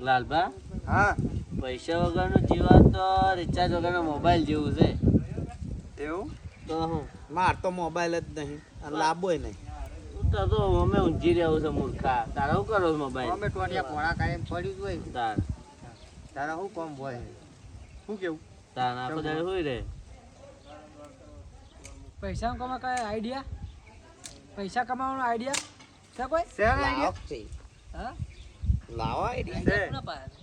લાલભા હા પૈસા વગરનું જીવન તો રિચાર્જ વગરનો મોબાઈલ જેવું છે. એવું તો હું માર તો મોબાઈલ જ નહીં અને લાંબોય નહીં. તો અમે ઊંઘી રહ્યો છે મૂર્ખા. તારા શું કરો મોબાઈલ? અમે ટોટિયા પોળા કાઢીને પડ્યું જ હોય. તાર તારા શું કોમ હોય શું કેવું તાર આખો દાડે હોય રે. પૈસા કમા કઈ આઈડિયા? પૈસા કમાવાનો આઈડિયા છે કોઈ? શેર લાવો છે. હા લાવો આઈડિયા. છે. કોના પાસે?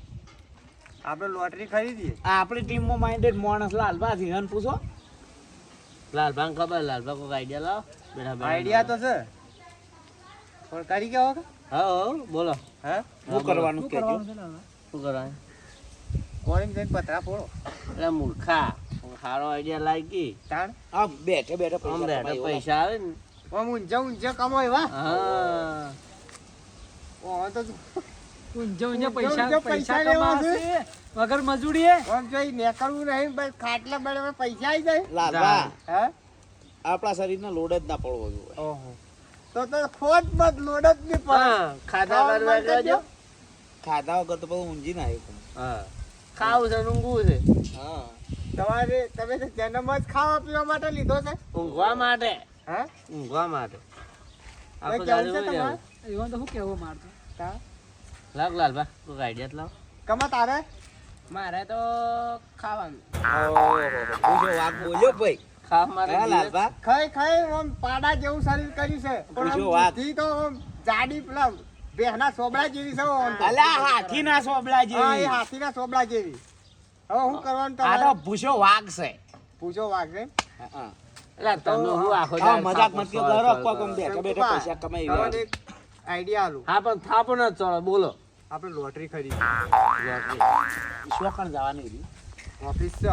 આપણે લોટરી ખરીદીએ. આ આપણી ટીમમાં માઇન્ડેડ માણસ લાલભા સિંહન પૂછો. લાલભા ખબર લાલભા કોઈ આઈડિયા લાવો. બેઠા આઈડિયા તો છે પણ કરી કેવો કે હા બોલો હે શું કરવાનું શું કહેજો. કરવાનું છે લાલવા? શું કરવાનું? કોણી જઈને પતરા ફોડો એટલે મૂર્ખા સારો આઈડિયા લાગી. તાણ આ બેઠે બેઠે આમ પૈસા બેઠા કમાઈ પૈસા આવે ને. આમ ઊંઝા કમાય વાહ હા ઓ તો ઊંઝે ઊંઝે ઊંઝે પૈસા પૈસા કમાશે લેવા વગર મજૂરીએ. આમ જોઈ નીકળવું નહીં બસ ખાટલા બળે પૈસા આવી જાય લાલભા હે આપણા શરીરને લોડ જ ના પડવો જોઈએ. ઓહો તો ખોટ મત લોડ જ નહીં પડે હા ખાધા કરવા કરજો. ખાધા વગર તો બધું ઊંઘી ના આવ્યું. હા ખાવું છે ને ઊંઘવું છે. હા તમારે તમે તો જન્મ જ ખાવા પીવા માટે લીધો છે ઊંઘવા માટે. હે ઊંઘવા માટે. આખો કેવું દાડો છે હોય તમારે રહેવું. એવા તો શું કેવું મારતો? તા? લાવ લાલભા કોઈ આઈડિયા લાવ. કમા તારે મારે તો ખાવાનું. પૂછો વાઘ બોલ્યો ભાઈ. ખાવા માટે હા લાલભા ખાઈ ખાઈ આમ પાડા જેવું શરીર કર્યું છે પણ પૂછો આમ વાત. બુદ્ધિ તો આમ જાડી પેલા બેહના સોબડા જેવી છે આમ તો. અલ્યા હાથી ના સોબલા હા એ જેવી. હાથીના સોબડા જેવી હવે હું કરવાનું આ તો તમારે ભૂસો વાઘ છે. પૂછો વાગે હા. એટલે તમે હું આખો હા, દાડો મજાક થાપો મત કયો સોળ કરો સોળ કોક કરો. આમ બેઠા બેઠા પૈસા કમાઈ રહ્યા. તમને એક આઈડિયા આલું હા પણ થાપો ન ચડો બોલો. આપણે લોટરી ખરીદી શોખણ જવાની હતી. ઓફિસ છે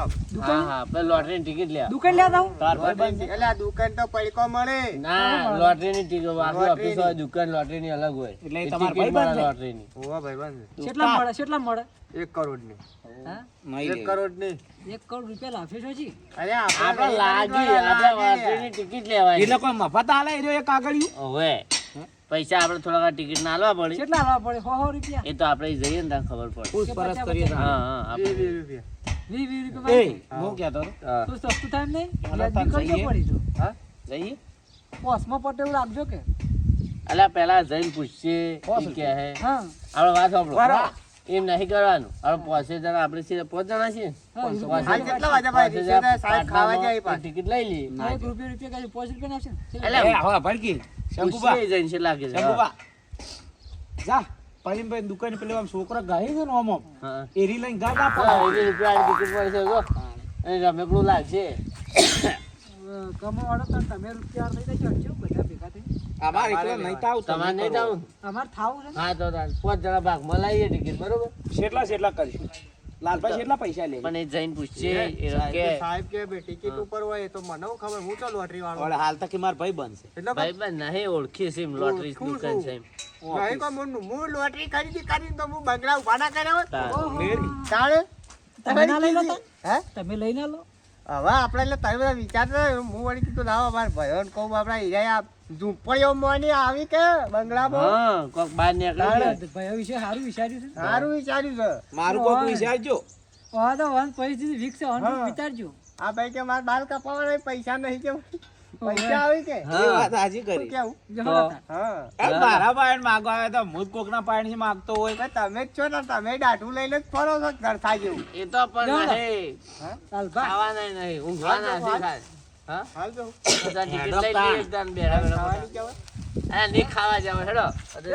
હા હા પેલી લોટરીની ટિકિટ લે. દુકાન લેતા આવું? તાર ભાઈ બંધ છે? એટલે આ દુકાન તો પૈકો મળે ના લોટરીની ટિકિટ વાપી લોટરીની. ઓફિસ હોય દુકાન લોટરીની અલગ હોય. એટલે એ એ તમારા ટિકિટ ભાઈબંધ મળે છે? લોટરીની. હોવા ભાઈબંધ કેટલા મળે? કેટલા મળે? 1 કરોડ ની હા? નહીં 1 લે. કરોડ ની 1 કરોડ રૂપિયા લાફે છો જી? અરે આપણે લાગી આપણે લોટરીની ટિકિટ લેવાની. એટલે કોઈ મફત આલે એ રહ્યો એક કાગળિયું. હવે પૈસા આપણે થોડા ટિકિટ ના આલવા પડે. કેટલા લાવવા પડે? 100 રૂપિયા? એ તો આપણે જઈએ ને ત્યાં ખબર પડે. પૂછપરછ કરીએ તો. હા હા આપણે 20 રૂપિયા 20 એ રૂપિયા હું કહેતો હતો. હા. તો સસ્તું થાય એમ નહીં? હાલો, તાન વ્યાજબી કરજો જઈએ. પડી તો. હા જઈએ. પોસમાં પટે એવું રાખજો કે અલા પેલા જઈને પૂછીએ પોસ ઈ કે હે હા આપણે વાત સાંભળો. બરાબર. એમ નહીં કરવાનું. આપણે 5 જણા આપણે સીધા 5 જણા છીએ ને? હા, પાંચ રૂપિયા હાલ કેટલા વાગ્યા ભાઈ રીક્ષા સાહેબ ખાવા જાય પાંચ ટિકિટ લઈ લઈએ. ના, 1 રૂપિયા કાંઈ 5 રૂપિયા નાખશે ને? એટલે એ હવે ભડકી. શંકુબા પૂછીએ જઈને છે લાગે છે. શંકુબા જા પરીમભાઈ દુકાને પેલો આમ છોકરો ગાય છે ને આમ આમ હા એરી લઈને ગા ગા હા પડે. 20 રૂપિયાની ટિકિટ મળશે જો. અને રમેકડું લાગશે. કમાવાળો તો તમે રૂપિયા થઈ જાય ચડજો બધા ભેગા થઈ. અમારે એકલા નહીં તાવ તમારે નહીં જવું? અમારે થાવું છે ને? હા તો 5 જણા ભાગમાં લાવીએ ટિકિટ બરોબર. કેટલા કરીશું લાલભાઈ કેટલા પૈસા લે પણ એ જઈને પૂછીએ એ કે સાહેબ કે બે ટિકિટ ઉપર હોય તો મને હું ખબર હું તો લોટરી વાળો ઓલે હાલ તક માર ભાઈ બનશે એટલે ભાઈ બન નહીં ઓળખી છે એમ લોટરી શું, દુકાન શું? છે એમ. નહીં કોઈ હું લોટરી ખરીદી કરીને તો હું બંગલા ઉભા ના કર્યા હોત. તાર. તાણે તમે ના લઈ લો તો? હે તમે લઈ ના લો? હવે આપણે એટલે તમે બધા વિચારતા હોય, હું વળી કીધું લાવો અમારે ભાઈઓને કહું આપણા હીરા ઝૂંપડીઓ મોની આવી કે બંગલામાં હા કોક બહાર નીકળી ભાઈ વિશે સારું વિચાર્યું છે. સારું વિચાર્યું છે મારું કોઈ વિચારજો હા તો વન પરિસ્થિતિ વીક છે વન હા. વિચારજો. આ ભાઈ કે મારે બાલ કપાવવાના પૈસા નહીં કે પૈસા આવી કે એ વાત હાજી શું કરી કેવું જો તો. હતા. હા એ મારા ભાઈ માગો આવે તો હું કોકના પાણી માગતો હોય તો તમે જ છો ને તમે દાઢું લઈને જ ફરો છો ઘરથા જેવું એ તો પણ જાઓ. નહીં લાલભા, ખાવાના નહીં ઊંઘવાના છે ખાલી. હા હાલ જો બધા ટિકિટ લઈ લઈએ એકદમ બેઠા બેઠા. ખાવાની કહેવાય અરે નહીં ખાવા જાવ હેડો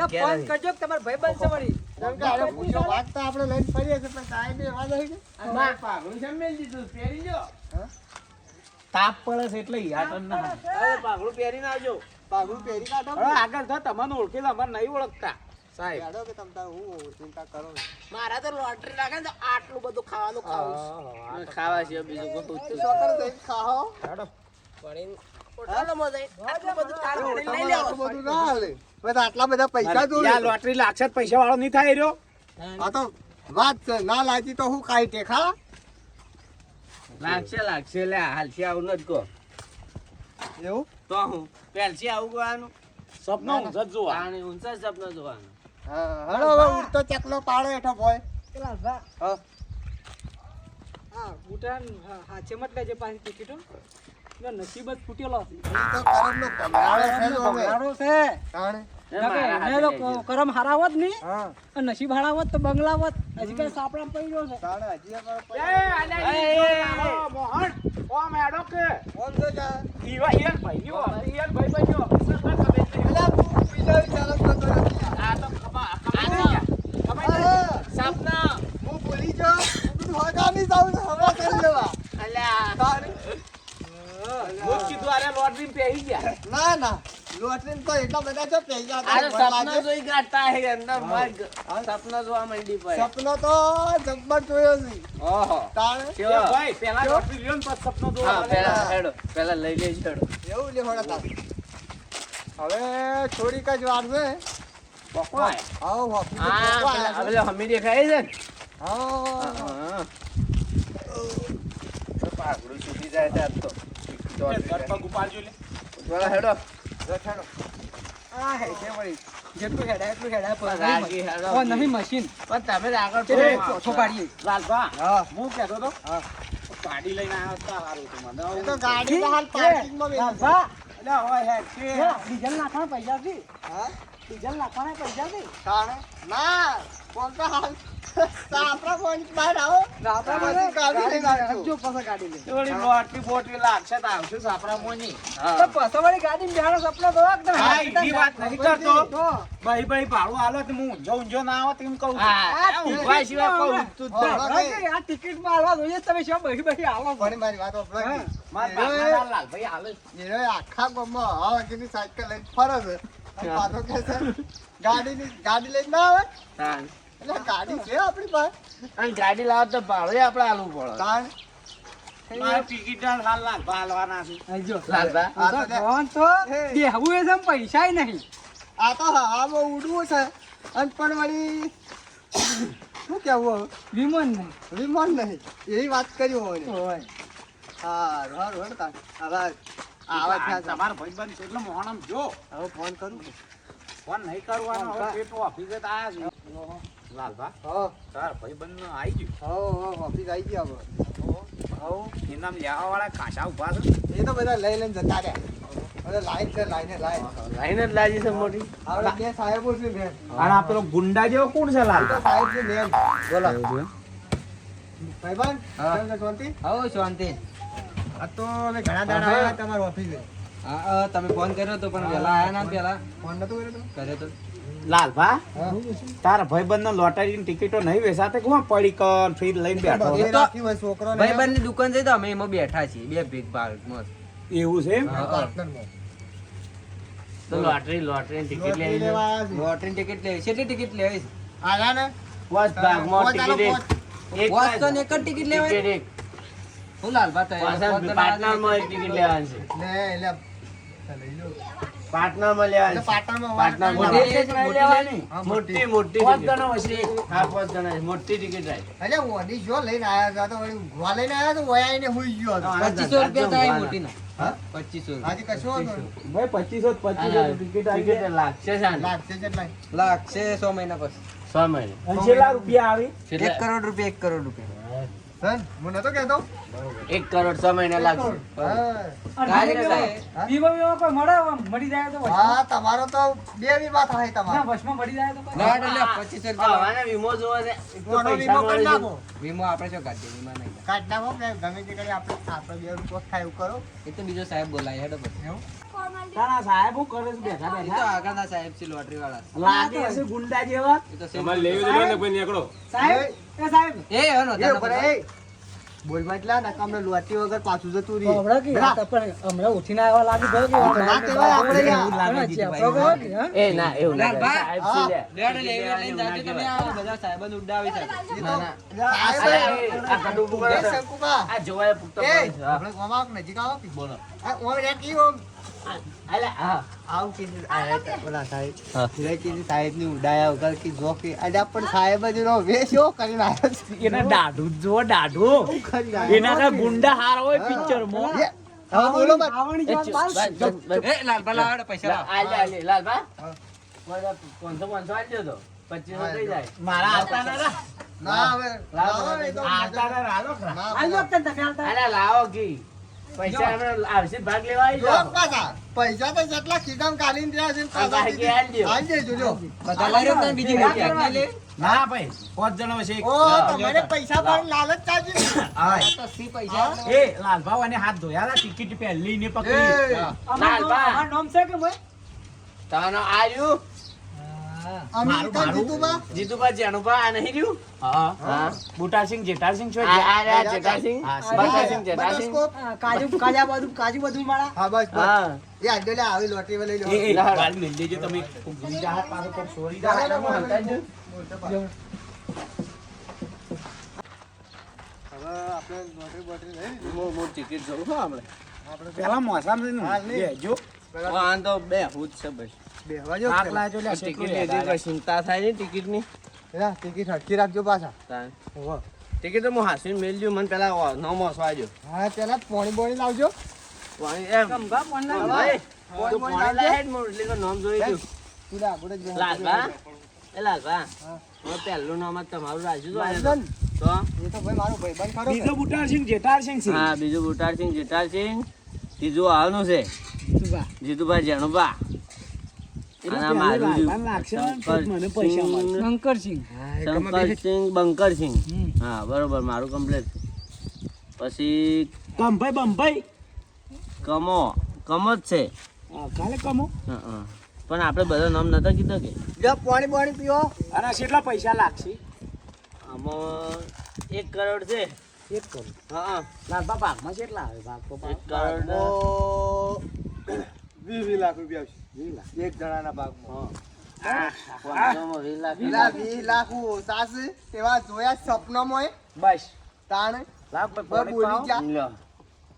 એ ફોન કરજો કે તમારા ભાઈ બનશે વળી. કેમ કે અરે પૂછો વાત તો આપણે લઈને ફરીએ છીએ પણ સાહેબ એ વાત હોય છે માર પાઘડું છે મેલ દીધું પહેરી જો તાપ પડે છે એટલે યાટન ના અરે પાઘડું પહેરીને આવજો પાઘું પહેરી કાઢો હવે આગળ થા તમને ઓળખી લે અમારે નહીં ઓળખતા સાહેબ કાઢો કે તમ તાર હું ચિંતા કરો ને. મારા તો લોટરી લાગે ને તો આટલું બધું ખાવાનું ખાવું ખાવા છે બીજું કોઈ તો છોકરો જઈને ખાઓ આટલું આટલું બધું ના હાલે બસ આટલા બધા પૈસા જોડે લોટરી લાગશે તો પૈસા વાળો નહીં થાય રહ્યો આ તો વાત છે ના લાગી તો હું કાઈ ટેખા લાગશે લે હાલશે આવું નથી કહો એવું તો હું પહેલથી આવું કરવાનું સપનું ઊંઝ જ જોવા પાણી ઊંચા સપના જોવાનું હા હળો હવે ઉડતો ચકલો પાડો હેઠો ભોય પેલા ભા હા હા બુટાન હાચે મત લેજે પાછી ટિકિટો એનો નસીબ જ ફૂટેલો છે તો કરમનો પગાર છે તો હવે બગાડો છે તાણે એને તો કરમ હારાવત નહીં હા અને નસીબ હારાવત તો બંગલાવત હજી કઈ સાપડા પડી ગયો છે તાણે હજી એક એ આલે મોહન ઓ મેડો કે કોણ છે જા ઈવા ઈયર ભાઈ ઈયો ઈયર ભાઈ ભાઈ ઈયો ઓફિસર પર ખબર નહીં એલા હું બીજા ચાલક કરતો નથી આ તો ખબર સપના હું ભૂલી ગયો હું હગામી જાઉં છું હવા કરી લેવા અલ્યા તાણે મુખ દ્વારા લોટરી પહેરી ગયા ના ના લોટરીન તો એટલા બધા જો પૈસા આ સપના જોઈ ગાતા હે અંદર મગ સપના જોવા માંડી પડે સપનો તો જબ્બર જોયો છે ઓહો તાણે એ કેવો ભાઈ પેલા લોટરી લ્યો ને પછી સપનો જોવા હા મળે. પેલા હેડો પેલા લઈ લેજો હેડો એવું લે હોડા તા હવે થોડીક જ વાર છે પકવાય. આવો હોકી હા પેલા હમી દેખાય છે ને હા હા પાઘડું છૂટી જાય ત્યાં તો ઘર પગ ઉપાડજો લે. પેલા હેડો રઠાડો આ હે છે વળી જેટલું હેડા એટલું હેડા રાગી હેડો. ઓ નહીં મશીન પણ તમે જ આગળ એ તો ચોથો પાડીએ લાલભા હા હું કહેતો તો હા ગાડી લઈને આવ્યો તો સારું હતું મને. એ તો ગાડી તો હાલ પાર્કિંગમાં બેઠી છે. ભા અલ્યા હોય હેડ કે ડીઝલ નાખવાના પૈસા થી હા ડીઝલ નાખવાના પૈસા થી તાણે ના કોણ તો હાલ સાપરા ફોન બહાર આવો આપણા પછી ગાડી લઈને આવજો. જો પાછા ગાડી લઈ થોડી લોટરી બોટરી લાગશે તો આવશું સાપરા મોની. તો પાછા વાળી ગાડી બેહાડો સપનો તો વાગ હા, ઈ વાત નહીં કરતો. તો ભાઈ ભાઈ ભાડું આલો તો હું ઊંઝો ના આવો તેમ કહું છું. હા ઊભા સિવાય કોઈ ઉઠતું જ નહીં. હા. હવે આ ટિકિટ માં આલવા જોઈએ તમે શું બહી બહી આલો છો? પણ મારી વાત સાંભળો કે મારા બાપના લાલભાઈ હાલે છે. એનો આખા ગામમાં હવા વગરની સાયકલ લઈને ફરે છે અને પાછો કહે છે ગાડી લઈને ના આવે હા. એટલે ગાડી છે આપણી પાસે અને ગાડી લાવો તો ભાડું આપણે આલવું પડે તાણ મારે ટિકિટ હાલ લાલભા હાલવાના છે. અહીં જો લાલભા આ તો તો ફોન તો બેહવું એ છે ને પૈસાય નહીં આ તો હવામાં ઉડવું છે અને પણ વળી શું કેવું હવે? વિમાન નહીં વિમાન નહીં એવી વાત કરી હોય હોય હા રોડ રોડ તાણ હવે આવા થયા છે. તમારો ભાઈબંધ છે એટલે મોહનમ જો હવે ફોન કરું ફોન નહીં કરવાનો હવે પેટો ઓફિસે તો આયા છે. લાલભા હા તાર ભાઈબંધ આવી ગયું હા ઓફિસ આવી ગયા હવે ઇનામ લેવા વાળા ખાસા ઉભા છે. એ તો બધા લઈ લઈને જતા રહ્યા હવે લાઈન છે લાઈને લાઈન લાઈને જ લાજી છે મોટી આપણે બે સાહેબો છે બેન અને આ પેલો ગુંડા જેવો કોણ છે લાલ? તો સાહેબ છે બેન બોલો ભાઈબંધ હા. કેમ છે શાંતિ આવો શાંતિ આ તો અમે ઘણા દાડા આવ્યા તમારા ઓફિસે હા તમે ફોન કર્યો તો પણ વહેલા આયા ના પેલા ફોન નતો કર્યો તમે? કર્યો તો લાલભા હા તારા ભાઈબંધ લોટરીની ટિકિટો નહીં વેચાતે કોણ પડી કર ફીર લઈને બેઠો બધે એ તો- રાખ્યું હોય છોકરો ને ભાઈ બંને દુકાન છે તો અમે એમાં બેઠા છીએ બે ભેગ ભાગમાં એવું છે એમ? હા. પાર્ટનરમાં. તો લોટરી ટિકિટ લોટરી લેવી છે. લેવા આવ્યા છે. લોટરી ટિકિટ લેવી કેટલી ટિકિટ લેવી છે? આયા ને પોચ ભાગમાં પોચ આલો, ટિકિટ પોચ. એક પાંચ તો ને એક જ ટિકિટ લેવાય ટિકિટ એક. હું લાલભા તો પાછા પાર્ટનરમાં એક ટિકિટ લેવાની છે. લે એટલે લઈ લો. પાર્ટનરમાં લેવાની એટલે છે. પાટણમાં પાર્ટનરમાં મોટી એક જ મોટી લેવાની. હા, મોટી મોટી પાંચ ટિકિટ. જણા હશે એક. હા 5 જણા છે. મોટી ટિકિટ રાખી. એટલે ઓની જો લઈને આયા હતા તો વળી ઊંઘવા લઈને આયા તો વયા આઈને હુઈ ગયો હતો. હા. 2500 રૂપિયા થાય મોટી ના હા? 2500 આજે કશો હતો ભાઈ 2500 ટિકિટ આવી ટિકિટ જાય. લાગશે છે ને? લાગશે કેટલાય? લાગશે 6 મહિના પછી 6 મહિને. અને છેલ્લા રૂપિયા આવી 1 કરોડ રૂપિયા 1 કરોડ રૂપિયા સન હું નતો કહેતો 1 કરોડ 6 મહિને લાગશે. હા ડાયરેક્ટ લે. વીમો વીમો કોઈ મળે આમ મળી જાય તો વચમાં? હા તમારો તો બે વીમા થાય ના તમારો વચમાં મળી જાય તો કોઈ? ના એટલે 2500 હા, રૂપિયા આને વીમો જોવો છે. એક તો મોટો પૈસા વીમો કરી મળે છે. નાખો વીમો આપણે શું કાઢીએ વીમા નહીં કાઢ નાખો કે ગમે તે કરી આપણે બે રૂપિયા થાય એવું કરો એ તો બીજો સાહેબ બોલાય હેડો પછી તારા સાહેબ શું કરે છે બેઠા એ તો બેઠા આગળના સાહેબ છે લોટરી વાળા લાગે હશે ગુંડા જેવા. એ તો સાહેબ એ સાહેબ એ હનો એ ઉપર એ બોલ મતલા ના કામને લોટી વગર પાછું જતું રહી હમણાં કે આ તો પણ હમણાં ઉઠીને આવ્યા લાગે ભાઈ કે તો ના કહેવાય આપણે યાર. એવું લાગે જીતુભાઈ. આપણો કહો કે, હા? એ ના એવું ના કરે. લાલભા. સાહેબ છે લે. લેડો લે એવી લઈને જાજો તમે આ બધા સાહેબોને ઉડાવી સાથે એ ના, તો ના. સાહેબ, આ કડું ઊભું કરો એ તો. શંકુબા. આ જોવાય પુખ્તો એ, પડે છે. હા. આપણે ગોમાં આવો, નજીક આવો કે. બોલો. આ ઓમ રે કી ઓમ. અલા, હા. આવું કીધું, આ બોલા સાહેબ. રે કીધું સાહેબની ઉડાયા વગર કી જો કે અલ્યા પણ સાહેબ જ નો વેશો કરીને આવ્યો છે. એના દાઢું જ જો દાઢું કરી આવ્યો. એના તો ગુંડા હાર હોય પિક્ચર માં. એ, હવે બોલો બસ. આવવાની એ વાત ચૂપ, બાર. બસ, બસ, બસ. એ લાલભા લાવડો પૈસા લાવ. આલે, આલે, લાલભા. મને 500 આલજો તો. 25 થઈ જાય. મારા આવતા ના રા. ના હવે લાવો, એ તો આવતા ના રાલો ખરા. ના, હાલ જો તને તમે હાલતા. અરે લાવો કી પૈસા આપણે આવશે ભાગ લેવા આવી જો જાઓ. પાછા પૈસા તો જેટલા ખીગામ કાઢીને રહ્યા છે ને આ બાકી હાલ દ્યો. હાલ દેજો જો બધા લઈ રહ્યો તને બીજી મોટી આંખ લે. ના ભાઈ 5 જણા વચ્ચે એક. ઓ તમારે પૈસા પર લાલચ ચાલતી ને. હાય. તો સી પૈસા એ લાલભાવ અને હાથ ધોયા હતા, ટિકિટ પહેલી ને એ, પકડી. અમારું નામ છે કે ભાઈ? તાનો આયુ અમેરિકન જીતુબા જીતુભા જેનુભા આ નહીં રહ્યું. હા હા બુટાસિંહ જેટાસિંહ છો આ રહ્યા જેઠાસિંહ. હા, બટાસિંહ જેઠાસિંહ. બટરસ્કોપ. કાજુ બધું મારા. હા બસ બસ હા એ આજે લે આવી લોટરી લઈ લો એ ગાડી મેલ દેજો તમે. કોક ભૂલી જાય પાછો કોક ચોરી જાય. તમે હલતા જ. હવે આપણે લોટરી બોટરી લઈ લીધી. હું ટિકિટ જોઉં છું આપણે. પેલા મોસામાં હા, લે. બેજો. આ તો બે હું જ છે બસ. બેહવા જો આગ લાજો લે ટિકિટ લીધી કોઈ ચિંતા થાય નહીં ટિકિટની. પેલા ટિકિટ હટકી રાખજો પાછા તાન. હોવે. ટિકિટ તો હું હાસીને મેલજો મને પેલા નોમ હસવાજો. હા પેલા પોણી બોણી લાવજો એમ ગમગા પણ ના. ભાઈ તું પાણી લાય જ મોટલી કો નામ જોઈ ગયું. પૂરા આગળ જ બેહવા લાલભા દેજો. એ લાલભા હા. હું પહેલું નામ જ તમારું રાખ્યું હતું આને મારું તો. એ તો ભાઈ મારો ભાઈબંધ ખરો બીજો બુટાસિંહ જેટાસિંહ છે. હા બીજું બુટારસિંહ જેઠારસિંહ ત્રીજું આવવાનું છે જીતુભા જેણુભા એટલે અને પહેલી મારું લાલભાન લાગશે ને પછી મને પૈસા મળશે. શંકરસિંહ. શંકરસિંહ બંકરસિંહ. હા બરોબર મારું કમ્પ્લીટ. પછી કંભાઈ બંભાઈ. કમો જ છે. હા, કાલે કમો. હા, હા. પણ આપણે બધા નામ નતા કીધા કે જો પાણી બોણી પીવો અને કેટલા પૈસા લાગશે? આમાં 1 કરોડ છે. 1 કરોડ. હા લાલભા ભાગમાં કેટલા આવે? ભાગ તો 1 કરોડ. ઓ 20 લાખ રૂપિયા આવશે એક જણાના ભાગમાં હા 520 લાખ. પેલા 20 લાખ ઓછા છે એવા જોયા સપનામાં બસ. તાણે લાવ બસ ભાઈ બોલી પાણી જા. લ્યો.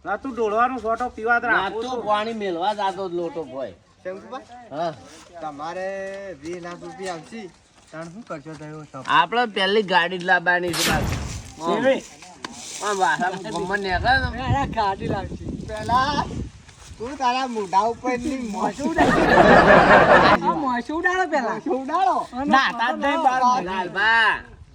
ના તું ડોળવાનો સોટો પીવા જ ના રાખું તું છું. પાણી મેલવા જાતો જ લોટો ભાઈ. શંકુભા, હા તમારે 20 લાખ રૂપિયા આવશે તાણ શું કરશો થયો સપ આપણે પહેલી ગાડી જ લાવવાની છે બાપ. સેવી. આમ વાસા ગમન નીકળે ને. અરે ગાડી લાગશે. પેલા તું તારા મોઢા ઉપર ની મોઢું આ મોસું ઉડાડો પેલા. ઉડાડો ના તાર નહીં બાર. લાલભા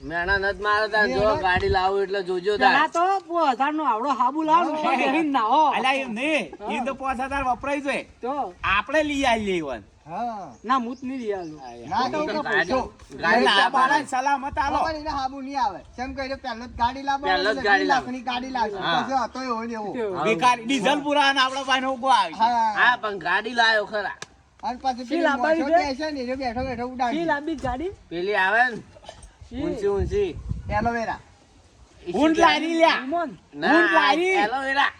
મેણા નત મારો તાર જો ગાડી લાવું એટલે જોજો પેલા તાર. તો 5000 નો આવડો હાબુ લાવો ને ઉપર બેહીને નાહો. અલ્યા એમ નહીં. એ તો 5000 વપરાય છે. તો આપણે લઈ આવીએ ઈવન. હા ના મૂત નહીં રિયાલું. ના તો હું ગાડી પૂછો ગાડી આ લાવવાની. બાળા સલામત આલો. પણ એને હાબુ નહીં આવે કેમ કહે પહેલો જ ગાડી લાવવાનો પહેલો જ એટલે ગાડી 20 લાખની ગાડી લાવશે હા. પછી હતો એવો ને એવો બેકાર ડીઝલ પુરા અને આપણા પાસે ઉગો આવે છે. હા હા પણ ગાડી લાવ્યો ખરા. અને પછી શી પેલી લાવવાની મોઢો છે? બેસે ને એ બેઠો બેઠો શી ઉડાડી લાંબી ગાડી? પેલી આવે ને શી? ઊંચી ઊંચી. એલોવેરા ઊંટ લારી લ્યા. વિમોન. ના ઊંટ લારી. એલોવેરા.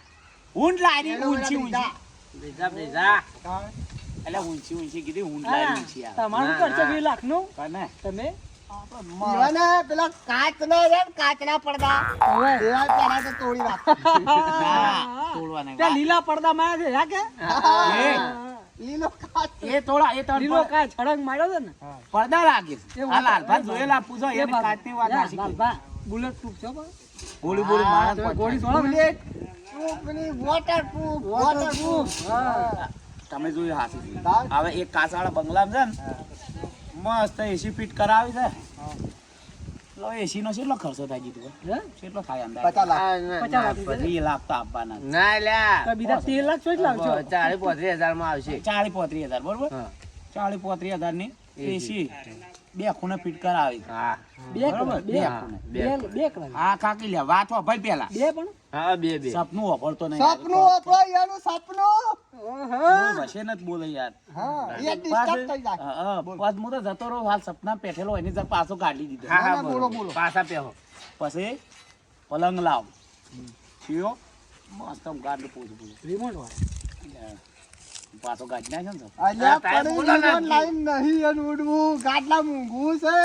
ઊંટ લારી એલોવેરા ઊંચી ઊંચી. બીજા બીજા. એટલે ઊંચી ઊંચી કીધી ઊંટ હા, લારી ઊંચી આવે. તમારું ના, ખર્ચો ના. 2 લાખનું. પણ તમે ઈવાને પેલા કાચના રે ને કાચના પડદા હવે એવા પેલા તો તોડી નાખ ના, તોડવાના. ત્યાં લીલા પડદા માર્યા છે હે કે? લીલો કાચ એ થોડા એ ત્રણ લીલો કાંઈ છડંગ માર્યો છે ને? પડદા લાગે છે. એ આ લાલભાઈ જોયેલા પૂછો એ એને બાજુ. કાચની વાત યા, નાસી લાલભા, બુલેટ પ્રૂફ છો પણ? ગોળી ગોળી હા, મારે તમે ગોળી છોડો ને. બુલેટ પ્રૂફની વોટરપ્રૂફ વોટરપ્રૂફ હા. તમે જોયું હાથી હા. હવે એક કાચવાળા બંગલામાં છે ને મસ્ત એસી ફિટ કરાવી છે. લો એસી નો કેટલો ખર્ચો થાય જીતું હે? કેટલો થાય અંદાજ? 50 લાખ આ ના, 50 લાખ. પછી 2 લાખ તો આપવાના છે. ના લ્યા. તો બીજા 13 લાખ શું જ લાવશો? 40-35 હજારમાં આવશે. 40-35 હજાર બરોબર. હા. 40-35 હજારની એસી 2 ખૂણે ફિટ કરાવી. હા બે બરોબર, કલાક, બે. બે હા, ખૂણે. બે. બે કલાક. હા કાકી લે વાત વાપર પેલા બે પણ? હા બે બે. સપનું વાપરતો નહીં. સપનું આપણો યાનું સપનું બોલ વશે નથી બોલે યાર. હા એ ડિસ્ટર્બ થઈ જાય હા, પાછ હું તો જતો રહું હાલ સપના પેઠેલો એની જર પાછો કાઢી દીધો. હા હા ના, બોલો, બોલો બોલો. પાછા પહેરો. પછી પલંગ લાવ થયો મસ્ત આમ ગાડલું પૂછું પૂછું રિમોટ વાળો. પાછો ગાડી નાખ્યો ને તો. અલ્યા ટાઈમ પડી બોલો ને. લીધો લાઈન નહીં એનું ઉડવું ગાડલા મૂંઘું છે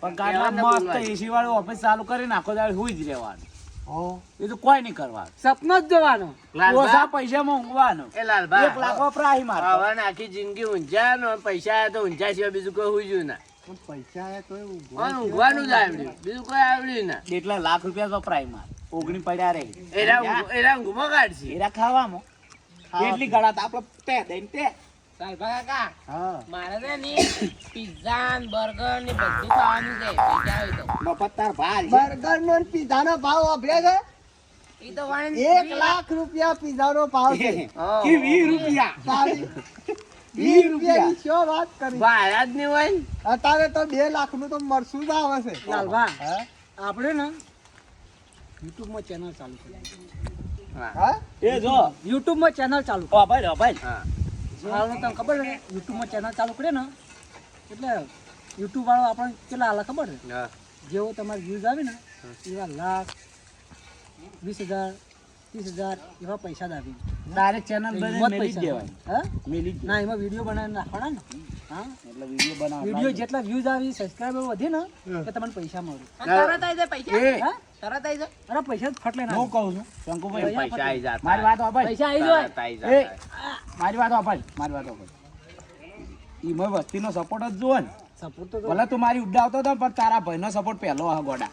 પણ ગાડલા એવાને મસ્ત બોલવાય. એસી વાળું ઓફિસ ચાલુ કરીને આખો દાડો હુઈ જ રહેવાનું. હો એ તો કોઈ નહીં કરવાનું. સપનો જ જોવાનો. ઓછા લાલભા પૈસામાં ઊંઘવાનું. એ લાલભા 1 લાખ વપરાય મારે. હવે ને આખી જિંદગી ઊંઝા ને પૈસા આયા તો ઊંઝા સિવાય બીજું કોઈ હુજ્યું ના. પણ પૈસા આયા તોય ઊંઘવા પણ ઊંઘવાનું જ આવડ્યું બીજું કોઈ આવડ્યું ના. એટલે લાખ રૂપિયા વપરાય મારે. 19 પડ્યા રહે. એરા ઊંઘમાં કાઢશે. એરા ખાવામાં એટલી ગળા તો આપણે તે દઈને તે સાલભા કાકા હા મારે છે ને પિઝા ને બર્ગર ને બધું ખાવાનું છે પૈસા હોય તો મફત તાર ભાઈ બર્ગર નો પીઝા નો ભાવ વાપરે છે ઈ તો વાણ 1 લાખ રૂપિયા પીઝા નો ભાવ છે કે 20 રૂપિયા તારી 20 રૂપિયાની શું વાત કરી ભાડા જ નહીં હોય ને. અત્યારે તો 2 લાખ નું તો મરસું જ આવે છે લાલભા હા? આપણે ને YouTube માં ચેનલ ચાલુ કરી હા? એ જો YouTube માં ચેનલ ચાલુ ઓ ભાઈ ઓ ભાઈ હાલનું તમને ખબર છે YouTube માં ચેનલ ચાલુ કરે ને એટલે YouTube વાળો આપણને કેટલા હાલે ખબર છે હા. જેવો તમારે વ્યૂઝ આવે ને એવા લાખ 20,000 30,000 એવા પૈસા જ આવે ડાયરેક્ટ ચેનલ એમાં બને જ મેલી જ પૈસા દેવાય હા મેલી જ ના એમાં વિડીયો બનાવીને નાખવાના ને હા એટલે વિડિયો બનાવ વિડીયો જેટલા વ્યૂઝ આવી સબસ્ક્રાઇબર વધે ને કે તમને પૈસા મળે અને તરત આઈ જાય પૈસા હા તરત આઈ જાય અરે પૈસા જ ફટ લઈને હું કહું છું શંકુભાઈ પૈસા આઈ જાય મારી વાત વાપર પૈસા આવી જાય તરત આઈ એ જાય મારી વાત વાપર ઈમાં વસ્તીનો સપોર્ટ જ જુઓ ને સપોર્ટ તો ભલે તું મારી ઉડાવતો હતો પણ તારા ભાઈનો સપોર્ટ પહેલો આ ગોડા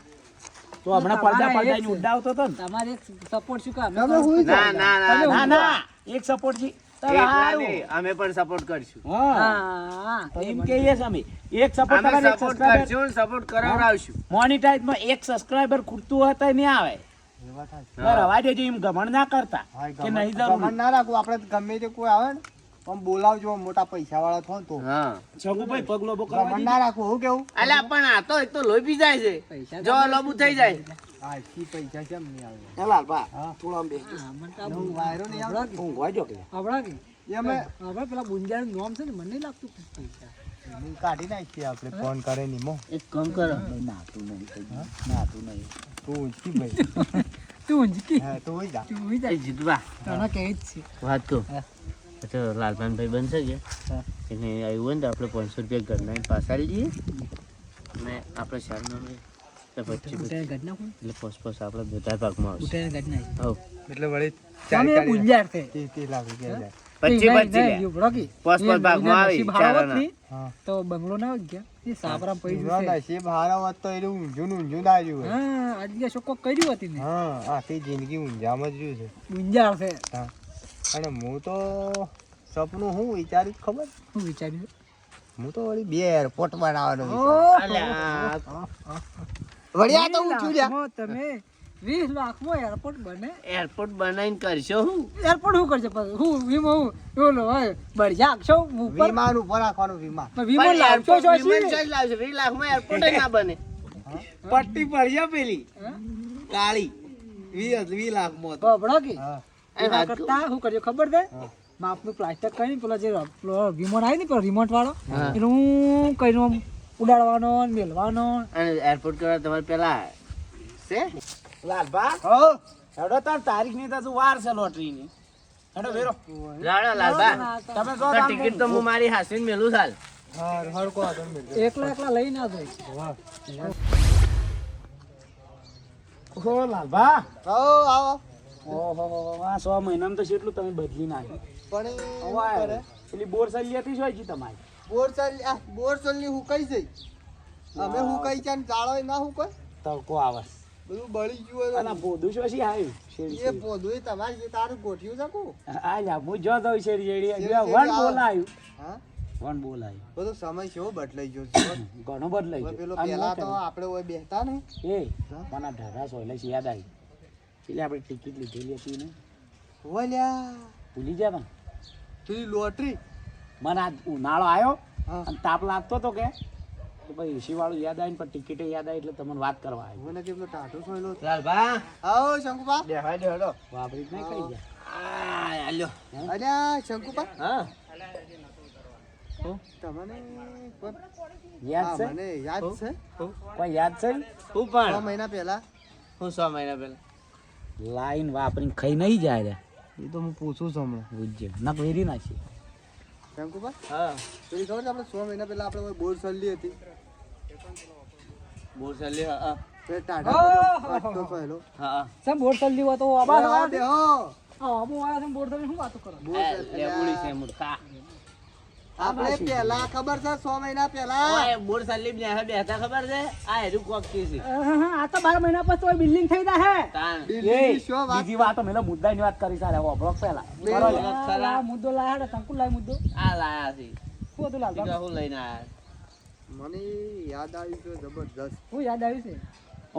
તો હમણાં પડદા પડદાની ઉડાવતો હતો ને તમારે એક સપોર્ટ શું કામ તમે હું ના ના ના ના ના એક સપોર્ટ છે તારે એકલા હારું. નહીં, અમે પણ સપોર્ટ કરશું હા હા તો એમ કહીએ છે અમે એક સપોર્ટ અમે તમારે એક સપોર્ટ સબસ્ક્રાઇબર કરશું સપોર્ટ કરાવડાવશું મોનિટાઈઝ માં એક સબસ્ક્રાઇબર ખૂટતું હોય તો નહીં આવે રવા દેજો એમ ગમણ ના કરતા કે નહીં જરૂર ના રાખવું આપણે ગમે તે કોઈ આવે ને પણ બોલાવજો મોટા પૈસા વાળા થો ને તો હા છગુભાઈ પગલો બો ગમન ના રાખવું હું કેવું અલ્યા પણ આ તો એક તો લોહી પી જાય છે પૈસા જો લોબુ થઈ જાય હા ઈ પૈસા કેમ નહીં આવે લાલબા થોડો આમ બેસજો હું વાયરો નહીં આવતો ઊંઘવા જો કે આપણા કે એ અમે આપણા પેલા ગુંજાનું નામ છે ને મને નહીં લાગતું કે પૈસા હું કાઢી નાખીએ આપણે ફોન કરે નહીં મો એક કામ કરો નાતું નહીં નાતું નહીં તું ઊંચી ભાઈ તું ઊંચકી હા તું હોય જા તું હોઈ જાય જીતવા તને કહે જ છે વાત કહું તો લાલભાઈ બનશે કે એને આવ્યું હોય ને તો આપણે 500 રૂપિયા ઘરના પાછા લઈએ અને આપણે શાળનો ઉઠાઈને કાઢ નાખું એટલે પોસ આપણે બધા ભાગમાં આવશે ઉઠાઈને કાઢ નાખ હવ એટલે વળી તમે ગુંજાર છે 30 લાખ રૂપિયા જાય 25 નહીં, ઉભરો કે. પોસ એ ભાગમાં આવી નસીબ હારો હોત ચારાના. નહીં, હા તો બંગલો ના હોત ગયા એ સાપરામ પડી એનો જશે. નસીબ હારો હોત તો એનું ઊંઝું ને ઊંઝું ના આવ્યું હોય. હા આજે શોકો કર્યું હતી ને હા આખી જિંદગી ઊંઝામાં જ રહ્યું છે ગુંજાર છે હા અને હું તો સપનું હું વિચાર્યું ખબર હું વિચાર્યું હું તો વળી 2 એરપોર્ટ બનાવવાનો અલ્યા વળી આ તો ઊંચું લ્યા લાખમાં તમે 20 લાખમાં એરપોર્ટ બને એરપોર્ટ બનાવીને કરશો હું એરપોર્ટ શું કરશે પછી? હું વીમો હું હોય બળજા આખશો ઉપર વિમાન ઉપર રાખવાનું વિમાન પણ વીમો પણ લાવશો એરપોર્ટ છો વિમાન શી? ચાર્જ લાવશે 20 લાખમાં એરપોર્ટ ના બને પટ્ટી પડ્યા પેલી હા? કાળી 20 લાખમાં બબડો કે હા એના વાત કહું. કરતા શું કરજો ખબર છે માપનું પ્લાસ્ટર કરીને પેલા જે પેલો રિમોટ આવી ને પેલો રિમોટ વાળો એનું હું કરીને આમ ઉડાડવાનો ને મેલવાનો અને એરપોર્ટ કરવા તમારે પેલા છે લાલબા હો હેડો તાર તારીખ ની તો વાર છે લોટરી ની હેડો વેરો લાડો લાલબા તમે જો તો ટિકિટ તો હું મારી હાસીને મેલું ચાલ હર હર કો આદમ મિલ એકલા એકલા લઈ ના જાય ઓહો લાલબા આવો આવો ઓહો આ 100 મહિનામાં તો કેટલું તમે બદલી નાખ્યું પણ એ હવે શું કરે? પેલી બોર સલી હતી શું હતી તમારી બોરસલની હુકાઈ જઈ અમે હુકાઈ છે ને જાળો ના હુકાય તડકો આવે બધું બળી ગયું હોય અને બોધું શું શી આવ્યું એ શેરી પોદું તમારે જે તારું ગોઠ્યું છે કો આ લ્યા હું જો દઉં શેરી શેરી શેરી વન આવે. બોલાયું હા વન બોલાયું બધો સમય કેવો બદલાઈ ગયો છે ઘણો બદલાઈ હવે પેલો ગયો પહેલા તો આપણે ઓય બેહતા ને એ મને ઢાઢા સોયલે છે યાદ આવી એટલે આપણે ટિકિટ લીધેલી હતી ને ઓલ્યા ભૂલી ગયા તમે પેલી લોટરી મને આ ઉનાળો આવ્યો હા અને તાપ લાગતો હતો કે તો ભાઈ એસી વાળું યાદ આવીને પણ ટિકિટે યાદ આવી એટલે તમને વાત કરવા આવી મને કે પેલો ટાટો સોયલો લાલબા આવો શંકુપા દેખાડો હેડો વાપરી જ નહીં કઈ ગયા આલ્યો અલ્યા શંકુપા હા તમને કોઈ યાદ હા, છે મને યાદ છે કોઈ યાદ છે હું 6 પણ મહિના પહેલા હું 6 મહિના પહેલા લાઈન વાપરીને ખાઈ નહીં જાય રે એ તો હું પૂછું છું હમણાં બુજ્જે ના વેરી નાખી શંકુપા હા પેલી ખબર છે આપણે 6 મહિના પહેલા આપણે ઓય બોરસલની હતી બોર ચાલી હા તે ટાટા ટાટો સોયલો હા સમ બોર સલ્લી હોય તો આબા હા આવા બેહો આબો આયા છે બોર સલ્લી શું વાતો કરો લેબુડી છે મૂર્ખા આપણે પહેલા ખબર છે 100 મહિના પહેલા ઓય બોર સલીમ ને હે બેઠા ખબર છે આ હેરું કોક કી છે આ તો 12 મહિના પછી તો બિલ્ડિંગ થઈ જાય હે તાણ દિલ્હી શું વાત બીજી વાતો મેં મુદ્દાની વાત કરી સારા હોબળો પહેલા બરોબર. આ મુદ્દો લાયા હે તંકુ લાય મુદ્દો આ લાયા છે શું હતું લાલબા બીજા હું લઈને આયા મને યાદ આવ્યું છે જબરદસ્ત હું યાદ આવ્યું છે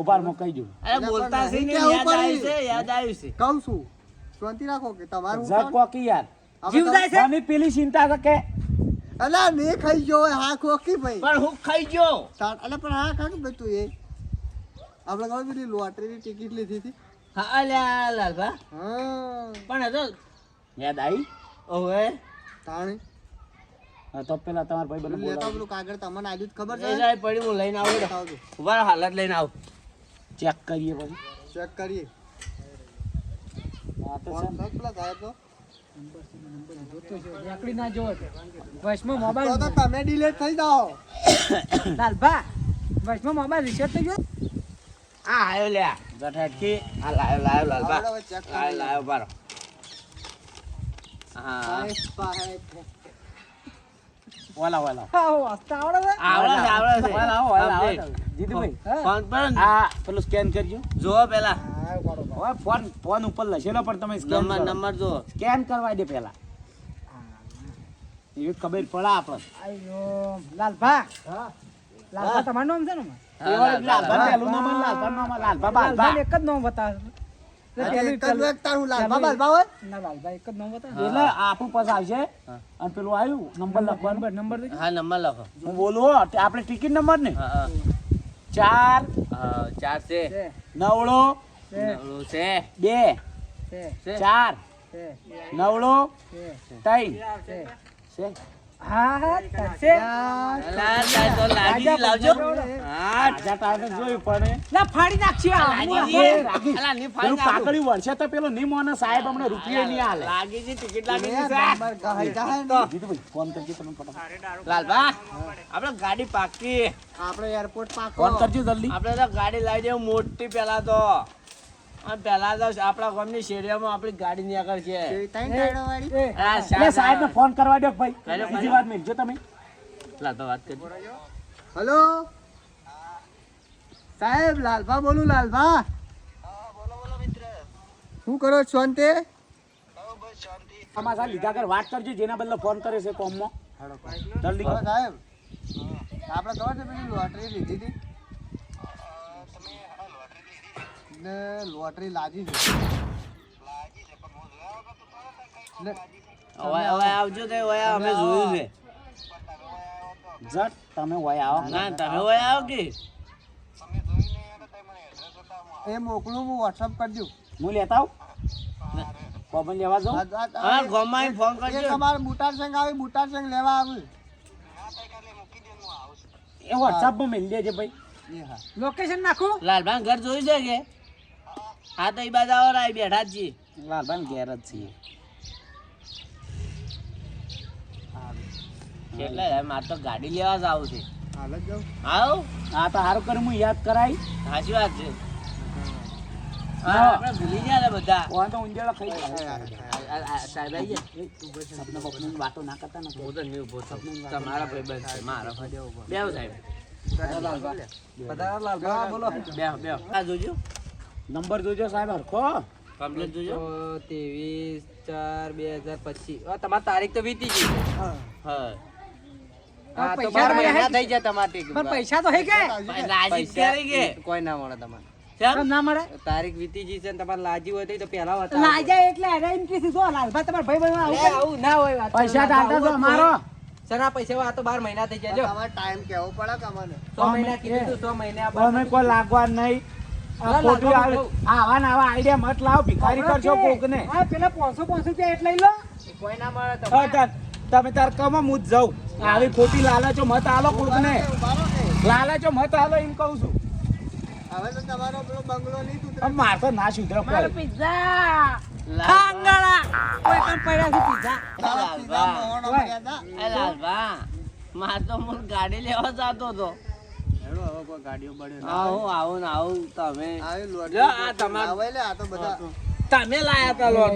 ઉભાર મો કહી જો અરે બોલતા છે ને કેવું યાદ આવ્યું પડી? છે યાદ આવ્યું છે કહું છું શાંતિ રાખો કે તમારું જગ કોકી યાર જીવ જાય છે મને પેલી ચિંતા છે કે અલા ને ખાઈ ગયો હોય હા ખોકી ભાઈ પણ હું ખાઈ ગયો અલા પણ હા ખાક ભાઈ તું એ આપણે ખબર પેલી લોટરીની ટિકિટ લીધી હતી હા અલ્યા લાલભા હા પણ હતો યાદ આવી ઓવે તાણી હા, તો પેલા તમારા ભાઈ બને લેતા બોલાવો પેલું કાગળ તમને આલ્યું જ ખબર એ છે જાય પડી હું લઈને આવું બતાવજો ઉભા રહો, હાલત લઈને આવું ચેક કરીએ પછી ચેક કરીએ હા તો ફોન છે. કર પેલા સાહેબ તો એકડી ના જોવો વચમાં તો મોબાઈલ તો તમે ડિલેટ થઈ જાઓ લાલબા વચમાં મોબાઈલ રિસેટ થઈ ગયો આ આયો લ્યા ગઠાટકી આ લાયો લાલભા આવડે હવે ચેક કરી લાયો લાયો બારો હા સાહેબ સાહેબ ઓલા ઓલા આવો વાસ્તા આવડે છે આવડે છે આવડે છે ઓલા ઓલા Complete. જીતુભાઈ ફોન પર ને આ પેલું સ્કેન કરજો જોવો પેલા હા બરોબર હવે ફોન ઉપર લખેલો પણ તમે સ્કેન નંબર નંબર જો સ્કેન કરવા દે પેલા એ ખબર પડે આપણને આયો લાલભા લાલભા તમારું નામ છે ને લાલભા પહેલું નામ અને લાલભા નામ લાલભા બાલભા લાલભા એક જ નામ બતાવે એક જ વ્યક્તા હું લાલબા બાલબા હોય ના લાલભા એક જ નામ બતાવે એટલે આપણું પાસે આવશે અને પેલું આવ્યું નંબર લખવાનો નંબર તો હા નંબર લખો હું બોલું હો, તે આપણે ટિકિટ નંબર ને હા હા 4 હા, 4 છે છે નવડો છે નવલું છે 2 છે છે 4 છે નવડો છે 3 છે છે હા હા છે અલા, તાર તો લાગી લાવજો હા રાજા ટાઈમે જોયું પણ ના ફાડી નાખશે આ લાગી અલા ની પેલું ફાઈ કાકડી વર્ષે તો પેલો નહીં મોને સાહેબ હમણાં રૂપિયા નહીં આલે લાગી છે ટિકિટ લાગી છે નંબર ગહાઈ ગહાઈ ને. જીતુભાઈ ફોન કરજો તમે ફટાફટ લાલભા આપણે ગાડી પાકી આપણે એરપોર્ટ પાકો ફોન કરજો જલ્દી આપણે તો ગાડી લાવી દેવું મોટી પેલા તો અને પેલા તો આપણા ગામની શેરીઓમાં આપણી ગાડી ની આગળ છે ત્રણ ટાયરો વાળી આ એટલે સાહેબ ને ફોન કરવા દો ભાઈ કર્યો, બીજી વાત મેલજો તમે લાલભા વાત કરજો હલો સાહેબ લાલભા બોલું લાલભા શું કરો છો શાંતિ અમારા સાહેબ લીધા કર વાત કરજો જેના બદલે ફોન કરે છે કોમમાં જલ્દી હલો કરો. સાહેબ આપણે ખબર છે પેલી લોટરી લીધી હતી ને લોટરી લાગી છે ને હવે હવે આવજો તો હવે અમે જોયું છે જટ તમે વય આવો ના તમે હવે આવો કે એ મોકલું હું વોટ્સઅપ કરજો હું લેતા આવું કોમન લેવા જાઉં હા ગામમાં ફોન એ કરજો તમારે બુટાર સંઘ આવી બુટાર સંઘ લેવા આવ્યું એ વોટ્સઅપમાં મેળ દેજે ભાઈ એ હા લોકેશન નાખું લાલભા ઘર જોયું છે કે હા તો એ બાજુ આવો રાય બેઠા જ છીએ લાલભાઈ ઘેર જ છીએ એટલે મારે તો ગાડી લેવા જ આવું છે હાલ જ જાઉં આવો હા તો સારું કર્યું હું યાદ કરાઈ સાચી વાત છે હા આપણે ભૂલી ગયા હતા બધા કોણ તો ઊંઝાળો ખાઈ જાય સાહેબ આવી ગયા સપના બપની વાતો ના કરતા ને હું તો નહીં ઉભો છું તમારા ભાઈબંધ છે મારા ભાઈ બેવ સાહેબ બોલો બેવ બેવ આ જોજો નંબર જોજો સાહેબ હરખો કમ્પ્લીટ જોજો 23/4/2025 તમારી તારીખ તો વીતી ગઈ હા હા તો પૈસા 12 મહિના તો થઈ ગયા તમારી પણ પૈસા તો હે કે લાજી ક્યારે કે કોઈ ના મળે તમારે કેમ ના મળે તારીખ વીતી ગઈ છે ને તમારે લાજી હોય તો પહેલા હતા લાજા એટલે અરેન્જ કીધું જો લાલભા તમારા ભાઈ ભાઈ અરે આવું ના હોય વાત પૈસા ટાટા તો અમારો સર આ પૈસા આ તો 12 મહિના થઈ ગયા જો તમારે ટાઈમ કેવો પડે કે અમને 100 મહિના કીધું તું 100 મહિના અમે કોઈ લાગવા નહીં આ ખોટી આવા ને આવા આઈડિયા મત લાવો ભિખારી કરશો કોકને હા પેલા 500 રૂપિયા એટલે લઈ લો કોઈ ના મળે તો તમે તાર કમો હું જ જાઉં આવી ખોટી લાલચો મત આલો કોકને બારો કે લાલચો મત આલો એમ કહું છું હવે તો તમારો પેલો બંગલો નહીં તૂટે પણ માર તો ના સુધરે મારો કોઈ પિઝા ખાંગળા કોઈ પણ પડ્યા છે પિઝા તારા સીધા મોહણ મળ્યા હતા એ લાલભા માર તો હું ગાડી લેવા જતો હતો હેડો હવે કોઈ ગાડીઓ બળ્યો આવું ને આવું તમે આવી લોટ જો આ તમાર આવે લે આ તો બધા તમે લાયા તા લોટ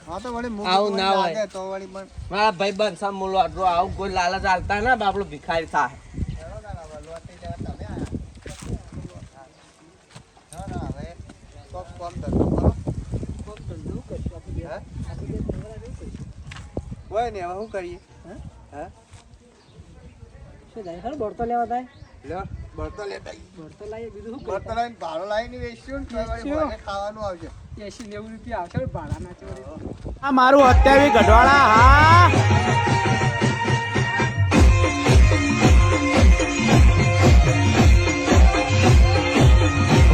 હા તો વળી મૂળ આવું ના હોય. લાગે તો વળી પણ મારા ભાઈ બંધ સા મુલો આટલો આવું કોઈ લાલચ આલતા ના બાપડો ભિખારી થાય. ના ના હવે કોક કોમ ધંધો કરો હે? કોઈ નહીં હવે શું કરીએ હે શું જાય ખરું બળતો લેવા થાય લ્યો બળતો લેતા આવીએ. બળતો લાવીએ બીજું શું બળતો લાવીને ભાડો લાવીને વેચશું ને તો વળી વેચશું. મને ખાવાનું આવશે 80-90 રૂપિયા આવશે ભાડા ના આ મારું અત્યારે ગઢવાળા હા